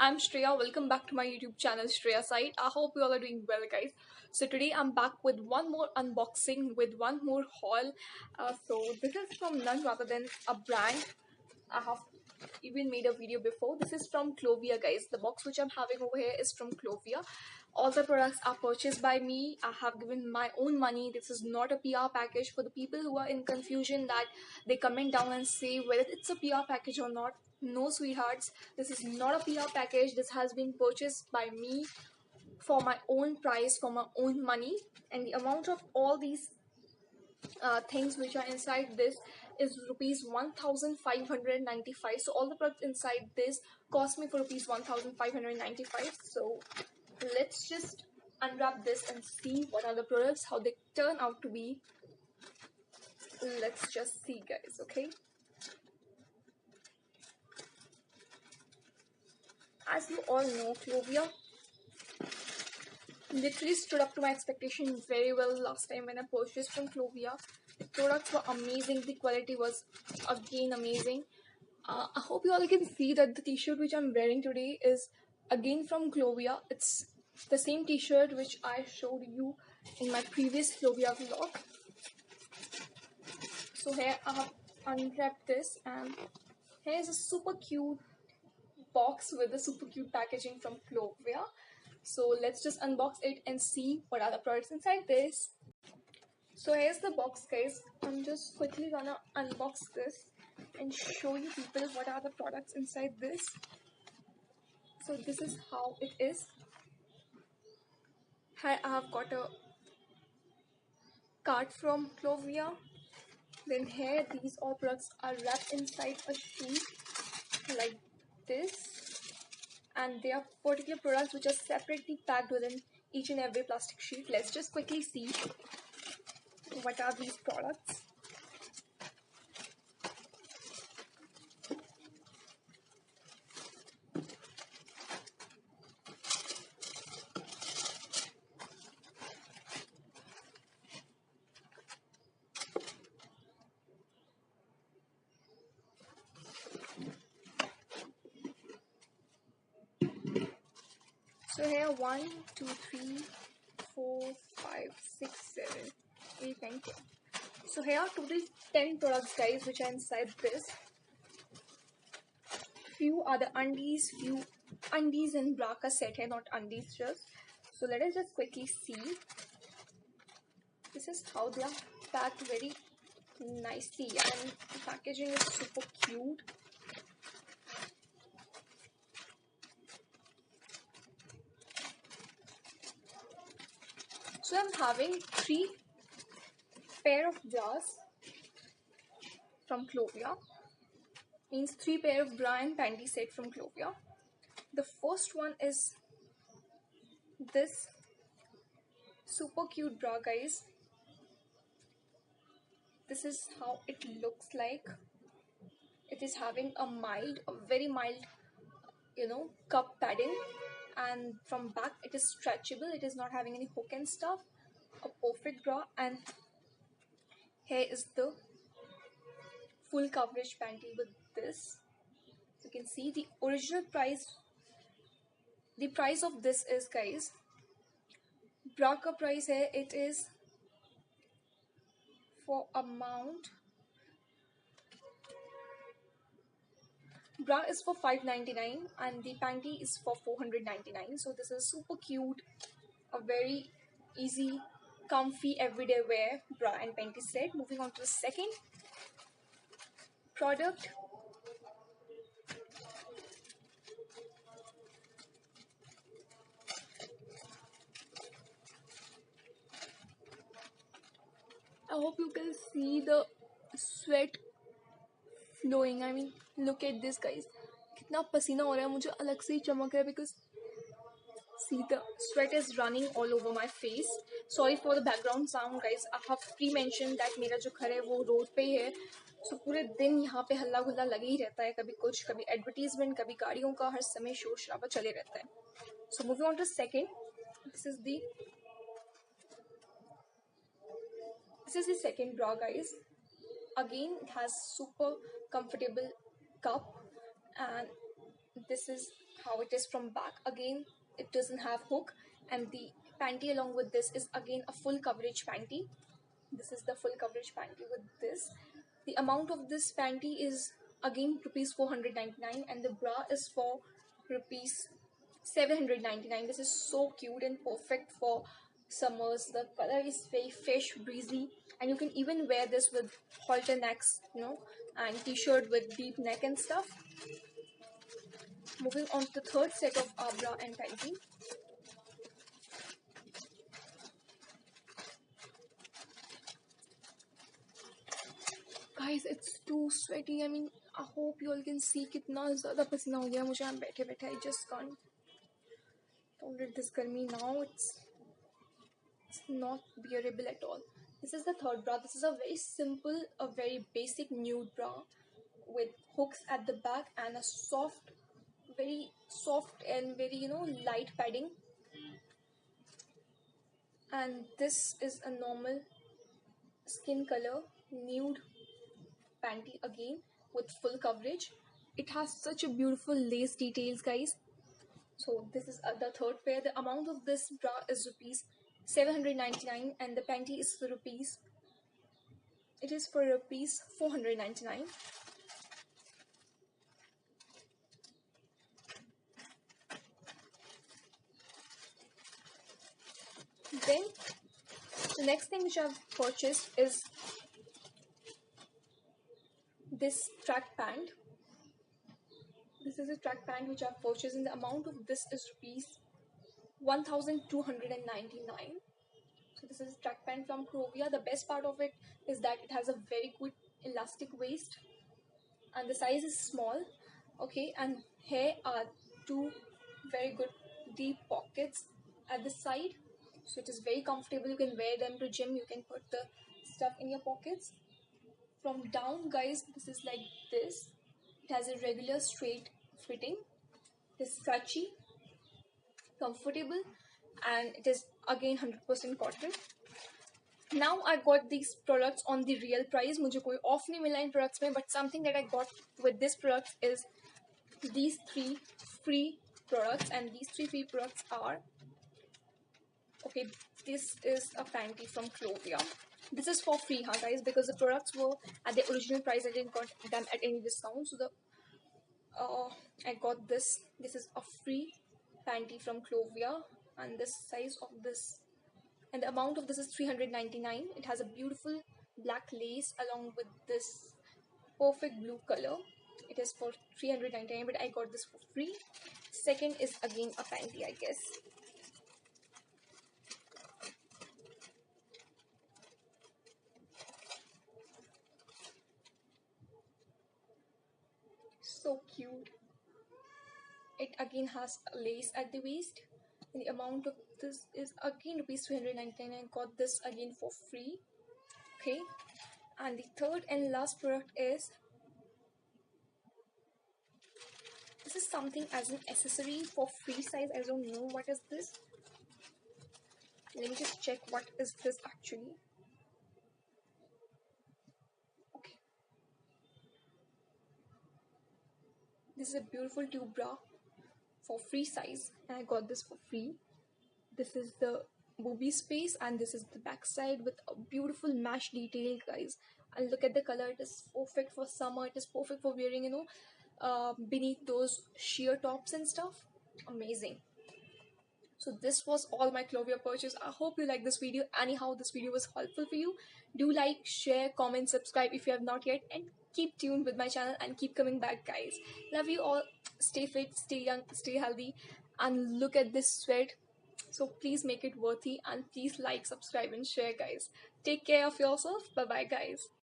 I'm Shreya. Welcome back to my YouTube channel, Shreya site. I hope you all are doing well, guys. So today I'm back with one more unboxing, with one more haul. So this is from none rather than a brand. I have even made a video before. This is from CLOVIA, guys. The box which I'm having over here is from CLOVIA. All the products are purchased by me. I have given my own money. This is not a PR package. For the people who are in confusion that they comment down and say whether it's a PR package or not, no, sweethearts, this is not a PR package. This has been purchased by me for my own price, for my own money, and the amount of all these things which are inside this is rupees 1595. So all the products inside this cost me for rupees 1595. So let's just unwrap this and see what are the products, how they turn out to be. Let's just see, guys. Okay, as you all know, CLOVIA literally stood up to my expectation very well last time when I purchased from CLOVIA. The products were amazing, the quality was again amazing. I hope you all can see that the t-shirt which I'm wearing today is again from CLOVIA. It's the same t-shirt which I showed you in my previous CLOVIA vlog. So here I have unwrapped this, and here is a super cute box with a super cute packaging from CLOVIA. So let's just unbox it and see what are the products inside this. So here's the box, guys. I'm just quickly gonna unbox this and show you people what are the products inside this. So this is how it is. Here I have got a card from CLOVIA. Then here these all products are wrapped inside a sheet like this, and they are particular products which are separately packed within each and every plastic sheet. Let's just quickly see what are these products. So here 1, 2, 3, 4, 5, 6, 7, 8, 9, 10. So here are total 10 products, guys, which are inside this. Few are the undies, few undies and bra ka set hai, not undies just. So let us just quickly see. This is how they are packed very nicely, and the packaging is super cute. So I'm having 3 pair of bras from CLOVIA. Means 3 pair of bra and panty set from CLOVIA. The first one is this super cute bra, guys. This is how it looks like. It is having a very mild, cup padding, and from back it is stretchable. It is not having any hook and stuff. A perfect bra. And here is the full coverage panty with this. You can see the original price. The price of this is, guys, bra ka price hai, it is for amount. Bra is for 599 and the panty is for 499. So this is super cute, a very easy, comfy, everyday wear bra and panty set. Moving on to the second product. I hope you can see the sweat flowing. I mean, look at this, guys. कितना पसीना हो रहा है, मुझे अलग से ही चमक रहा है because see, the sweat is running all over my face. Sorry for the background sound, guys. I have pre-mentioned that मेरा जो घर है वो रोड पे ही है. So पूरे दिन यहाँ पे हल्ला गुल्ला लगे ही रहता है. कभी कुछ, कभी एडवर्टीजमेंट, कभी गाड़ियों का, हर समय शोर शराबा चले रहता है. So moving on to second. This is the second bra, guys. Again, it has super comfortable cup, and this is how it is from back. Again, it doesn't have hook, and the panty along with this is again a full coverage panty. This is the full coverage panty with this. The amount of this panty is again rupees 499, and the bra is for rupees 799. This is so cute and perfect for summers. The color is very fresh, breezy, and you can even wear this with halter necks, and t-shirt with deep neck and stuff. Moving on to the third set of our bra and panty. Guys, it's too sweaty. I mean, I hope you all can see कितना ज़्यादा पसीना हो गया मुझे यहाँ बैठे बैठे. I just can't tolerate this गर्मी now. It's not bearable at all. This is the third bra. This is a very simple, a very basic nude bra with hooks at the back and a soft, very soft and very light padding. And this is a normal skin color nude panty again with full coverage. It has such a beautiful lace details, guys. So this is the third pair. The amount of this bra is rupees 799, and the panty is for rupees 499. Then the next thing which I've purchased is this track pant. This is a track pant which I've purchased, and the amount of this is rupees 1299. So this is a track pant from CLOVIA. The best part of it is that it has a very good elastic waist, and the size is small. Okay, and here are two very good deep pockets at the side, so it is very comfortable. You can wear them to gym. You can put the stuff in your pockets. From down, guys, this is like this. It has a regular straight fitting. It is stretchy, comfortable, and it is again 100% cotton. Now I got these products on the real price. मुझे कोई off नहीं मिला इन products में, but something that I got with this product is these 3 free products, and these 3 free products are, okay, this is a panty from CLOVIA. This is for free, guys, because the products were at the original price. I didn't got them at any discount, so I got this. This is a free panty from CLOVIA, and this size of this, and the amount of this is 399. It has a beautiful black lace along with this perfect blue color. It is for 399, but I got this for free. Second is again a panty, I guess. So cute. It again has a lace at the waist, and the amount of this is again rupees 399. I got this again for free. Okay, and the third and last product is, this is something as an accessory for free size. I don't know what is this. Let me just check what is this actually. Okay, this is a beautiful tube bra for free size, and I got this for free. This is the booby space, and this is the back side with a beautiful mesh detail, guys. And look at the color. It is perfect for summer. It is perfect for wearing beneath those sheer tops and stuff. Amazing. So this was all my CLOVIA purchase. I hope you like this video. Anyhow, this video was helpful for you. Do like, share, comment, subscribe if you have not yet, and keep tuned with my channel and keep coming back, guys. Love you all. Stay fit, stay young, stay healthy, and look at this sweat. So please make it worthy, and please like, subscribe, and share, guys. Take care of yourself. Bye bye, guys.